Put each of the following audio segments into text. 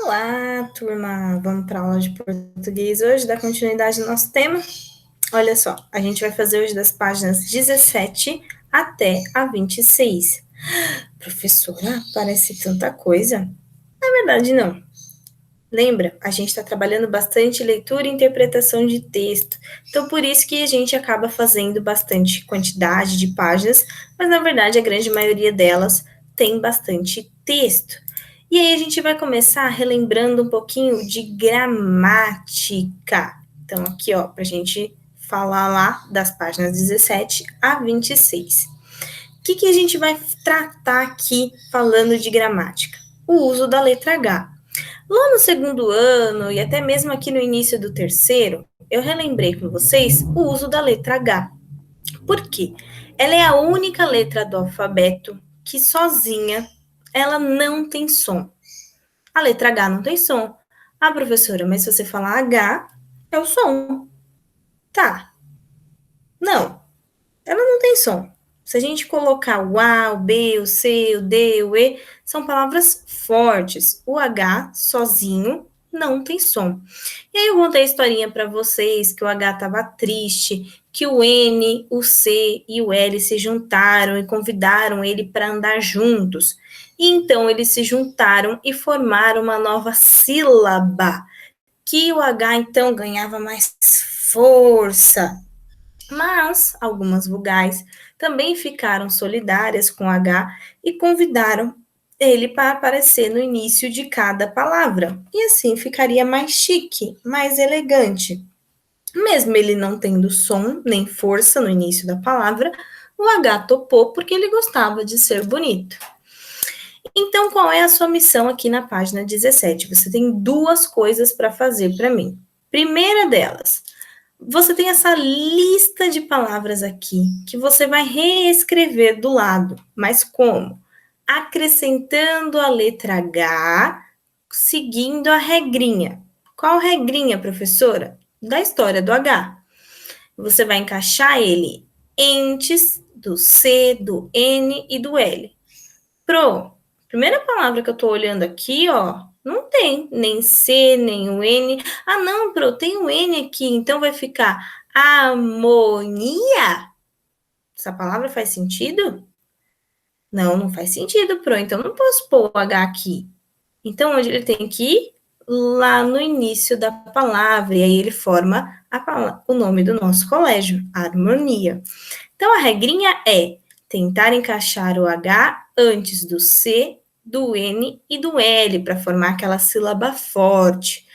Olá, turma! Vamos para a aula de português hoje, dar continuidade no nosso tema. Olha só, a gente vai fazer hoje das páginas 17 até a 26. Professora, parece tanta coisa. Na verdade, não. Lembra? A gente está trabalhando bastante leitura e interpretação de texto. Então, por isso que a gente acaba fazendo bastante quantidade de páginas, mas na verdade a grande maioria delas tem bastante texto. E aí a gente vai começar relembrando um pouquinho de gramática. Então, aqui, ó, para a gente falar lá das páginas 17 a 26. O que a gente vai tratar aqui falando de gramática? O uso da letra H. Lá no segundo ano e até mesmo aqui no início do terceiro, eu relembrei com vocês o uso da letra H. Por quê? Ela é a única letra do alfabeto que sozinha ela não tem som. A letra H não tem som. Ah, professora, mas se você falar H, é o som. Tá. Não, ela não tem som. Se a gente colocar o A, o B, o C, o D, o E, são palavras fortes. O H sozinho não tem som. E aí eu contei a historinha para vocês que o H estava triste, que o N, o C e o L se juntaram e convidaram ele para andar juntos. E então eles se juntaram e formaram uma nova sílaba, que o H então ganhava mais força. Mas algumas vogais também ficaram solidárias com H e convidaram ele para aparecer no início de cada palavra. E assim ficaria mais chique, mais elegante. Mesmo ele não tendo som nem força no início da palavra, o H topou porque ele gostava de ser bonito. Então, qual é a sua missão aqui na página 17? Você tem duas coisas para fazer para mim. Primeira delas, você tem essa lista de palavras aqui que você vai reescrever do lado. Mas como? Acrescentando a letra H, seguindo a regrinha. Qual regrinha, professora? Da história do H. Você vai encaixar ele antes do C, do N e do L. Primeira palavra que eu tô olhando aqui, ó, não tem nem C, nem o N. Ah, não, tem o N aqui, então vai ficar harmonia? Essa palavra faz sentido? Não, não faz sentido, então não posso pôr o H aqui. Então, onde ele tem que ir? Lá no início da palavra, e aí ele forma o nome do nosso colégio, harmonia. Então, a regrinha é tentar encaixar o H antes do C, do N e do L, para formar aquela sílaba forte.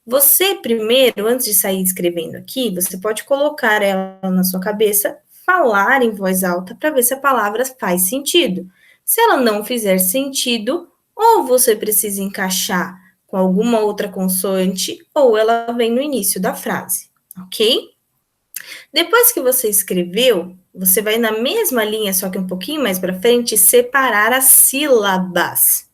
Você, primeiro, antes de sair escrevendo aqui, você pode colocar ela na sua cabeça, falar em voz alta, para ver se a palavra faz sentido. Se ela não fizer sentido, ou você precisa encaixar com alguma outra consoante, ou ela vem no início da frase, ok? Depois que você escreveu, você vai na mesma linha, só que um pouquinho mais para frente, separar as sílabas.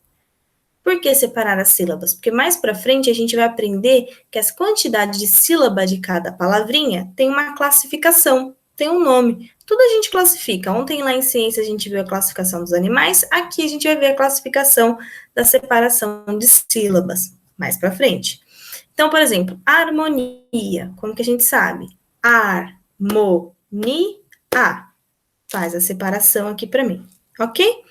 Por que separar as sílabas? Porque mais para frente a gente vai aprender que as quantidades de sílaba de cada palavrinha tem uma classificação, tem um nome. Tudo a gente classifica. Ontem lá em ciência a gente viu a classificação dos animais, aqui a gente vai ver a classificação da separação de sílabas, mais para frente. Então, por exemplo, harmonia, como que a gente sabe? Harmonia. Faz a separação aqui para mim, ok?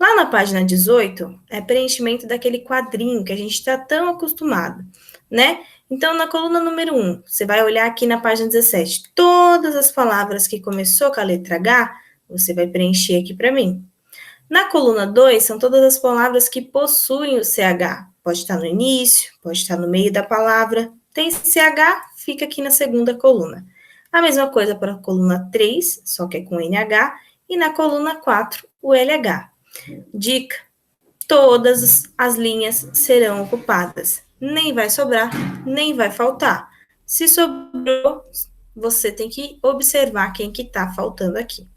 Lá na página 18, é preenchimento daquele quadrinho que a gente está tão acostumado, né? Então, na coluna número 1, você vai olhar aqui na página 17. Todas as palavras que começou com a letra H, você vai preencher aqui para mim. Na coluna 2, são todas as palavras que possuem o CH. Pode estar no início, pode estar no meio da palavra. Tem CH, fica aqui na segunda coluna. A mesma coisa para a coluna 3, só que é com NH. E na coluna 4, o LH. Dica: todas as linhas serão ocupadas. Nem vai sobrar, nem vai faltar. Se sobrou, você tem que observar quem que está faltando aqui.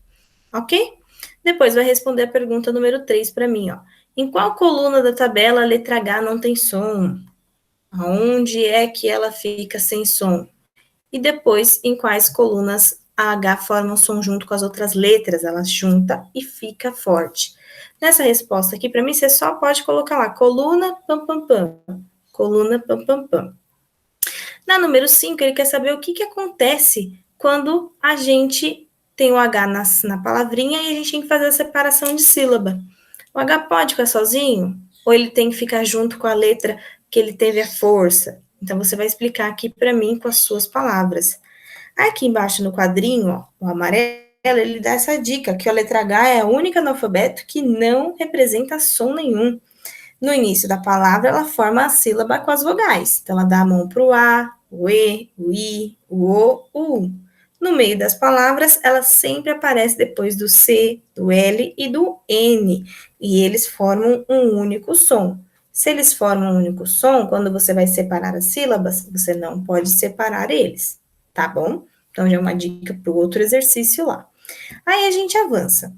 Ok? Depois vai responder a pergunta número 3 para mim, ó. Em qual coluna da tabela a letra H não tem som? Aonde é que ela fica sem som? E depois, em quais colunas a H forma o som junto com as outras letras, ela junta e fica forte. Nessa resposta aqui, para mim, você só pode colocar lá, coluna, pam, pam, pam. coluna pam, pam, pam. Na número 5, ele quer saber o que acontece quando a gente tem o H na palavrinha e a gente tem que fazer a separação de sílaba. O H pode ficar sozinho? Ou ele tem que ficar junto com a letra que ele teve a força? Então, você vai explicar aqui para mim com as suas palavras. Aqui embaixo no quadrinho, ó, o amarelo, ele dá essa dica, que a letra H é a única no alfabeto que não representa som nenhum. No início da palavra, ela forma a sílaba com as vogais. Então, ela dá a mão para o A, o E, o I, o O, o U. No meio das palavras, ela sempre aparece depois do C, do L e do N. E eles formam um único som. Se eles formam um único som, quando você vai separar as sílabas, você não pode separar eles, tá bom? Então, já é uma dica para o outro exercício lá. Aí a gente avança.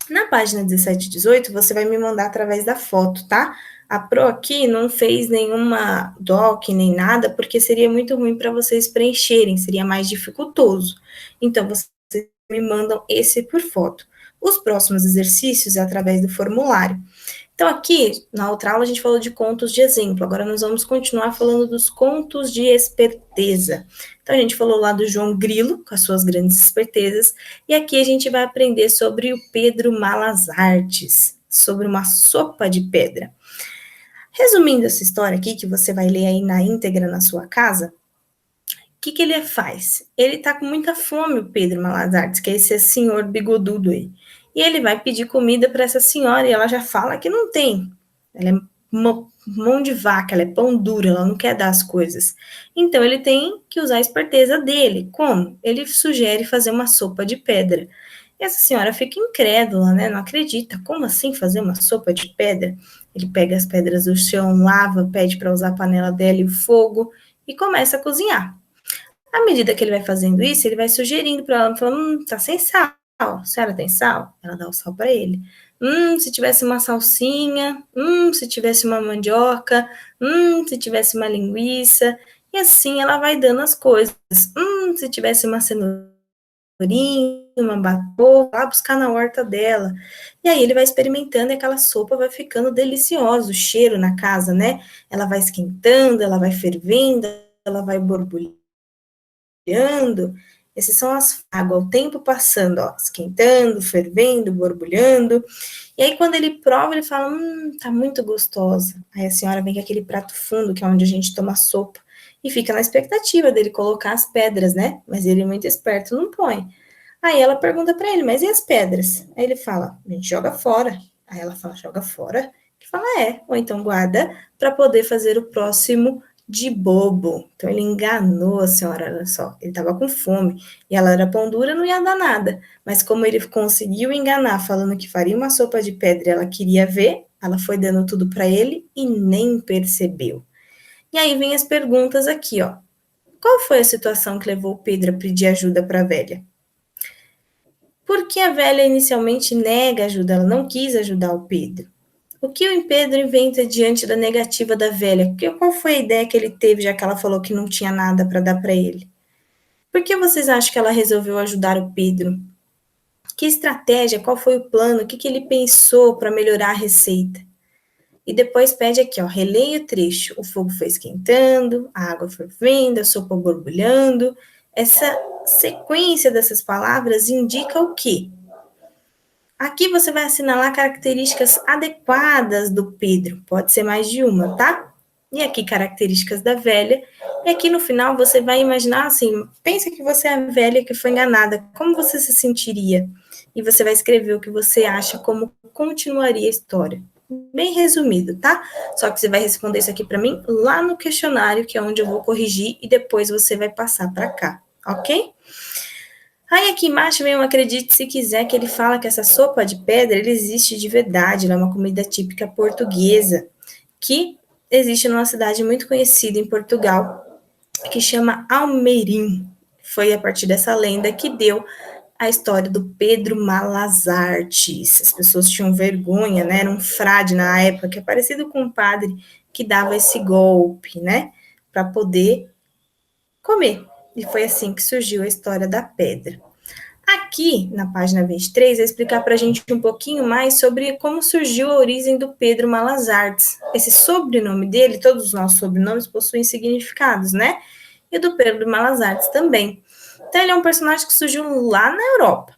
Na página 17 e 18, você vai me mandar através da foto, tá? A Pro aqui não fez nenhuma doc nem nada, porque seria muito ruim para vocês preencherem, seria mais dificultoso. Então, vocês me mandam esse por foto. Os próximos exercícios é através do formulário. Então, aqui, na outra aula, a gente falou de contos de exemplo. Agora, nós vamos continuar falando dos contos de esperteza. Então, a gente falou lá do João Grilo, com as suas grandes espertezas. E aqui a gente vai aprender sobre o Pedro Malas Artes, sobre uma sopa de pedra. Resumindo essa história aqui, que você vai ler aí na íntegra na sua casa, o que ele faz? Ele tá com muita fome, o Pedro Malas Artes, que é esse senhor bigodudo aí. E ele vai pedir comida para essa senhora e ela já fala que não tem. Ela é mão de vaca, ela é pão dura, ela não quer dar as coisas. Então ele tem que usar a esperteza dele. Como? Ele sugere fazer uma sopa de pedra. E essa senhora fica incrédula, né? Não acredita. Como assim fazer uma sopa de pedra? Ele pega as pedras do chão, lava, pede para usar a panela dela e o fogo e começa a cozinhar. À medida que ele vai fazendo isso, ele vai sugerindo para ela, falando, tá sem sal. A senhora tem sal? Ela dá o sal para ele. Se tivesse uma salsinha, se tivesse uma mandioca, se tivesse uma linguiça. E assim ela vai dando as coisas. Se tivesse uma cenourinha, uma batata, vai buscar na horta dela. E aí ele vai experimentando e aquela sopa vai ficando deliciosa, o cheiro na casa, né? Ela vai esquentando, ela vai fervendo, ela vai borbulhando. Esses são as água, o tempo passando, ó, esquentando, fervendo, borbulhando. E aí, quando ele prova, ele fala, tá muito gostosa. Aí a senhora vem com aquele prato fundo, que é onde a gente toma sopa, e fica na expectativa dele colocar as pedras, né? Mas ele é muito esperto, não põe. Aí ela pergunta para ele, mas e as pedras? Aí ele fala, a gente joga fora. Aí ela fala, joga fora? Ele fala, ou então guarda para poder fazer o próximo de bobo. Então ele enganou a senhora, olha só, ele estava com fome e ela era pão dura, não ia dar nada. Mas como ele conseguiu enganar, falando que faria uma sopa de pedra e ela queria ver, ela foi dando tudo para ele e nem percebeu. E aí vem as perguntas aqui, ó. Qual foi a situação que levou o Pedro a pedir ajuda para a velha? Por que a velha inicialmente nega ajuda? Ela não quis ajudar o Pedro. O que o Pedro inventa diante da negativa da velha? Qual foi a ideia que ele teve, já que ela falou que não tinha nada para dar para ele? Por que vocês acham que ela resolveu ajudar o Pedro? Que estratégia? Qual foi o plano? O que ele pensou para melhorar a receita? E depois pede aqui, ó, releia o trecho. O fogo foi esquentando, a água fervendo, a sopa borbulhando. Essa sequência dessas palavras indica o quê? Aqui você vai assinalar características adequadas do Pedro, pode ser mais de uma, tá? E aqui características da velha. E aqui no final você vai imaginar assim, pensa que você é a velha que foi enganada, como você se sentiria? E você vai escrever o que você acha, como continuaria a história. Bem resumido, tá? Só que você vai responder isso aqui para mim lá no questionário, que é onde eu vou corrigir, e depois você vai passar para cá, ok? Aí aqui embaixo vem um acredite se quiser, que ele fala que essa sopa de pedra, ele existe de verdade, ela é uma comida típica portuguesa, que existe numa cidade muito conhecida em Portugal, que chama Almeirim. Foi a partir dessa lenda que deu a história do Pedro Malas Artes. As pessoas tinham vergonha, né? Era um frade na época, que é parecido com um padre que dava esse golpe, né? Para poder comer. E foi assim que surgiu a história da pedra. Aqui, na página 23, vai explicar para a gente um pouquinho mais sobre como surgiu a origem do Pedro Malas Artes. Esse sobrenome dele, todos os nossos sobrenomes possuem significados, né? E o do Pedro Malas Artes também. Então, ele é um personagem que surgiu lá na Europa.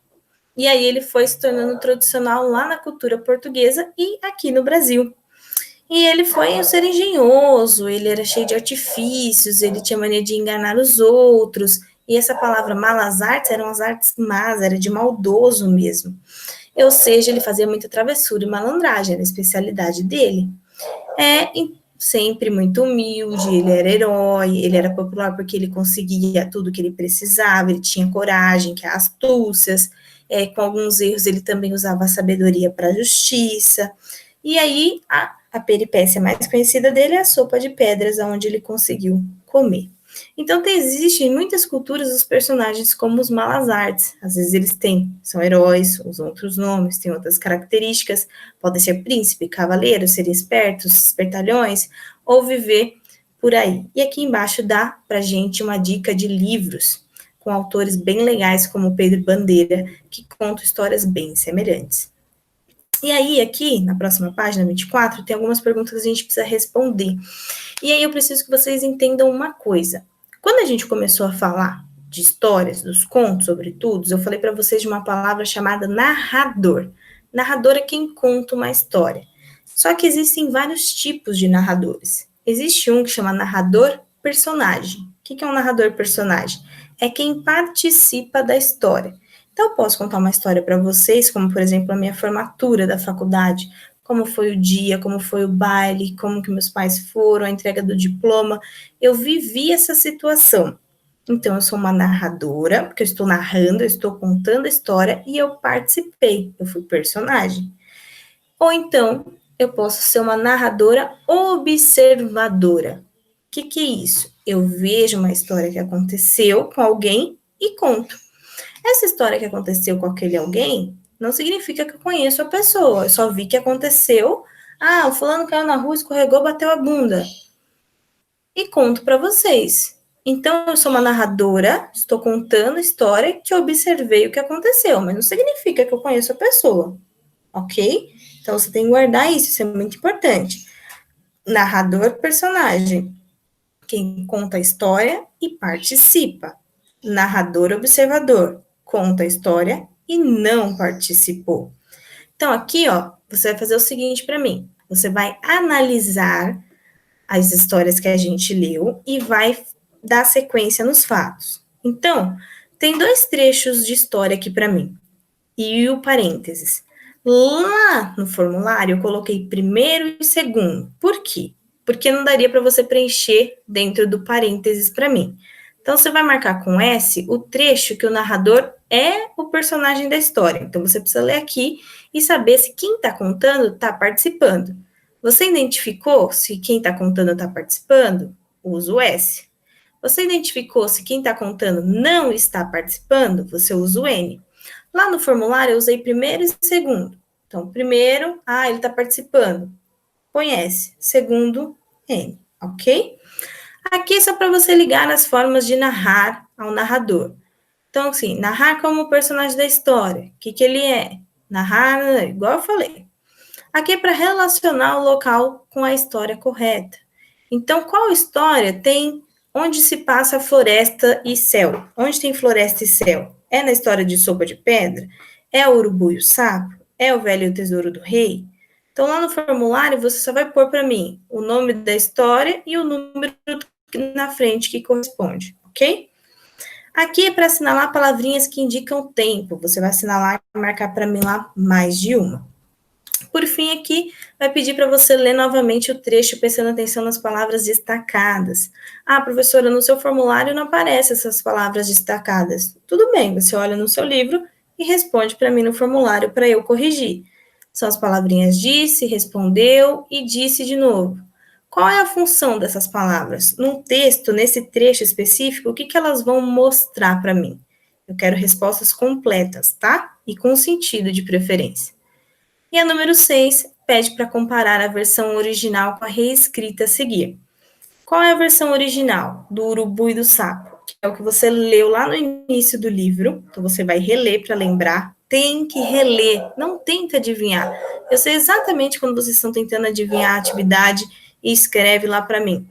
E aí ele foi se tornando tradicional lá na cultura portuguesa e aqui no Brasil. E ele foi um ser engenhoso, ele era cheio de artifícios, ele tinha mania de enganar os outros. E essa palavra malas artes eram as artes más, era de maldoso mesmo. Ou seja, ele fazia muita travessura e malandragem, era a especialidade dele. Sempre muito humilde, ele era herói, ele era popular porque ele conseguia tudo que ele precisava, ele tinha coragem, que é astúcias, com alguns erros ele também usava a sabedoria para a justiça. E aí, a peripécia mais conhecida dele é a sopa de pedras, onde ele conseguiu comer. Então, existem em muitas culturas os personagens como os malas artes. Às vezes eles são heróis, usam outros nomes, têm outras características. Podem ser príncipe, cavaleiro, serem espertos, espertalhões, ou viver por aí. E aqui embaixo dá pra gente uma dica de livros com autores bem legais, como Pedro Bandeira, que contam histórias bem semelhantes. E aí, aqui, na próxima página, 24, tem algumas perguntas que a gente precisa responder. E aí eu preciso que vocês entendam uma coisa. Quando a gente começou a falar de histórias, dos contos, sobretudo, eu falei para vocês de uma palavra chamada narrador. Narrador é quem conta uma história. Só que existem vários tipos de narradores. Existe um que chama narrador personagem. O que é um narrador personagem? É quem participa da história. Então, eu posso contar uma história para vocês, como, por exemplo, a minha formatura da faculdade, como foi o dia, como foi o baile, como que meus pais foram, a entrega do diploma. Eu vivi essa situação. Então, eu sou uma narradora, porque eu estou narrando, eu estou contando a história e eu participei, eu fui personagem. Ou então, eu posso ser uma narradora observadora. O que é isso? Eu vejo uma história que aconteceu com alguém e conto. Essa história que aconteceu com aquele alguém não significa que eu conheço a pessoa. Eu só vi que aconteceu. Ah, o fulano caiu na rua, escorregou, bateu a bunda. E conto para vocês. Então, eu sou uma narradora, estou contando a história que observei o que aconteceu, mas não significa que eu conheço a pessoa, ok? Então, você tem que guardar isso é muito importante. Narrador, personagem. Quem conta a história e participa. Narrador, observador. Conta a história e não participou. Então, aqui, ó, você vai fazer o seguinte para mim. Você vai analisar as histórias que a gente leu e vai dar sequência nos fatos. Então, tem dois trechos de história aqui para mim. E o parênteses. Lá no formulário eu coloquei primeiro e segundo. Por quê? Porque não daria para você preencher dentro do parênteses para mim. Então, você vai marcar com S o trecho que o narrador é o personagem da história. Então, você precisa ler aqui e saber se quem está contando está participando. Você identificou se quem está contando está participando? Usa o S. Você identificou se quem está contando não está participando? Você usa o N. Lá no formulário eu usei primeiro e segundo. Então, primeiro, ele está participando. Põe S. Segundo, N. Ok? Aqui é só para você ligar as formas de narrar ao narrador. Então, assim, narrar como personagem da história. O que ele é? Narrar, igual eu falei. Aqui é para relacionar o local com a história correta. Então, qual história tem onde se passa floresta e céu? Onde tem floresta e céu? É na história de Sopa de Pedra? É o Urubu e o Sapo? É o Velho e o Tesouro do Rei? Então, lá no formulário, você só vai pôr para mim o nome da história e o número na frente que corresponde, ok? Aqui é para assinalar palavrinhas que indicam tempo. Você vai assinalar e marcar para mim lá mais de uma. Por fim, aqui vai pedir para você ler novamente o trecho, prestando atenção nas palavras destacadas. Ah, professora, no seu formulário não aparecem essas palavras destacadas. Tudo bem, você olha no seu livro e responde para mim no formulário para eu corrigir. São as palavrinhas disse, respondeu e disse de novo. Qual é a função dessas palavras? Num texto, nesse trecho específico, o que elas vão mostrar para mim? Eu quero respostas completas, tá? E com sentido de preferência. E a número 6 pede para comparar a versão original com a reescrita a seguir. Qual é a versão original do Urubu e do Sapo? O é o que você leu lá no início do livro, então você vai reler para lembrar, tem que reler, não tenta adivinhar. Eu sei exatamente quando vocês estão tentando adivinhar a atividade e escreve lá para mim.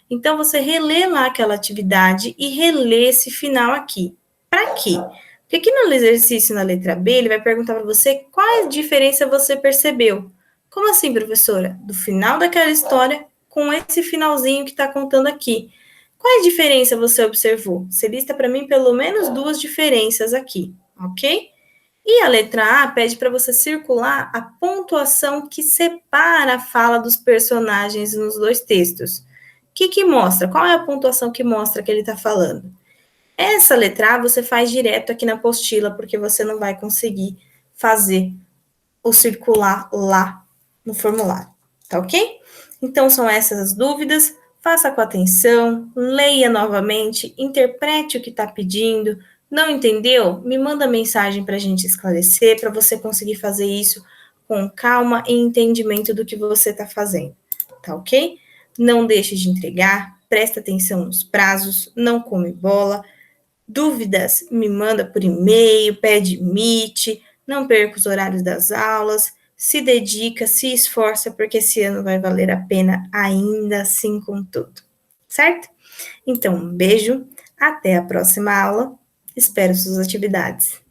Então, você relê lá aquela atividade e relê esse final aqui. Para quê? Porque aqui no exercício na letra B, ele vai perguntar para você qual a diferença você percebeu. Como assim, professora? Do final daquela história com esse finalzinho que está contando aqui. Qual a diferença você observou? Você lista para mim pelo menos 2 diferenças aqui, ok? E a letra A pede para você circular a pontuação que separa a fala dos personagens nos 2 textos. O que mostra? Qual é a pontuação que mostra que ele está falando? Essa letra A você faz direto aqui na apostila, porque você não vai conseguir fazer o circular lá no formulário, tá ok? Então, são essas as dúvidas. Faça com atenção, leia novamente, interprete o que está pedindo. Não entendeu? Me manda mensagem para a gente esclarecer, para você conseguir fazer isso com calma e entendimento do que você está fazendo, tá ok? Não deixe de entregar, presta atenção nos prazos, não come bola. Dúvidas, me manda por e-mail, pede Meet, não perca os horários das aulas, se dedica, se esforça, porque esse ano vai valer a pena ainda assim com tudo, certo? Então, um beijo, até a próxima aula, espero suas atividades.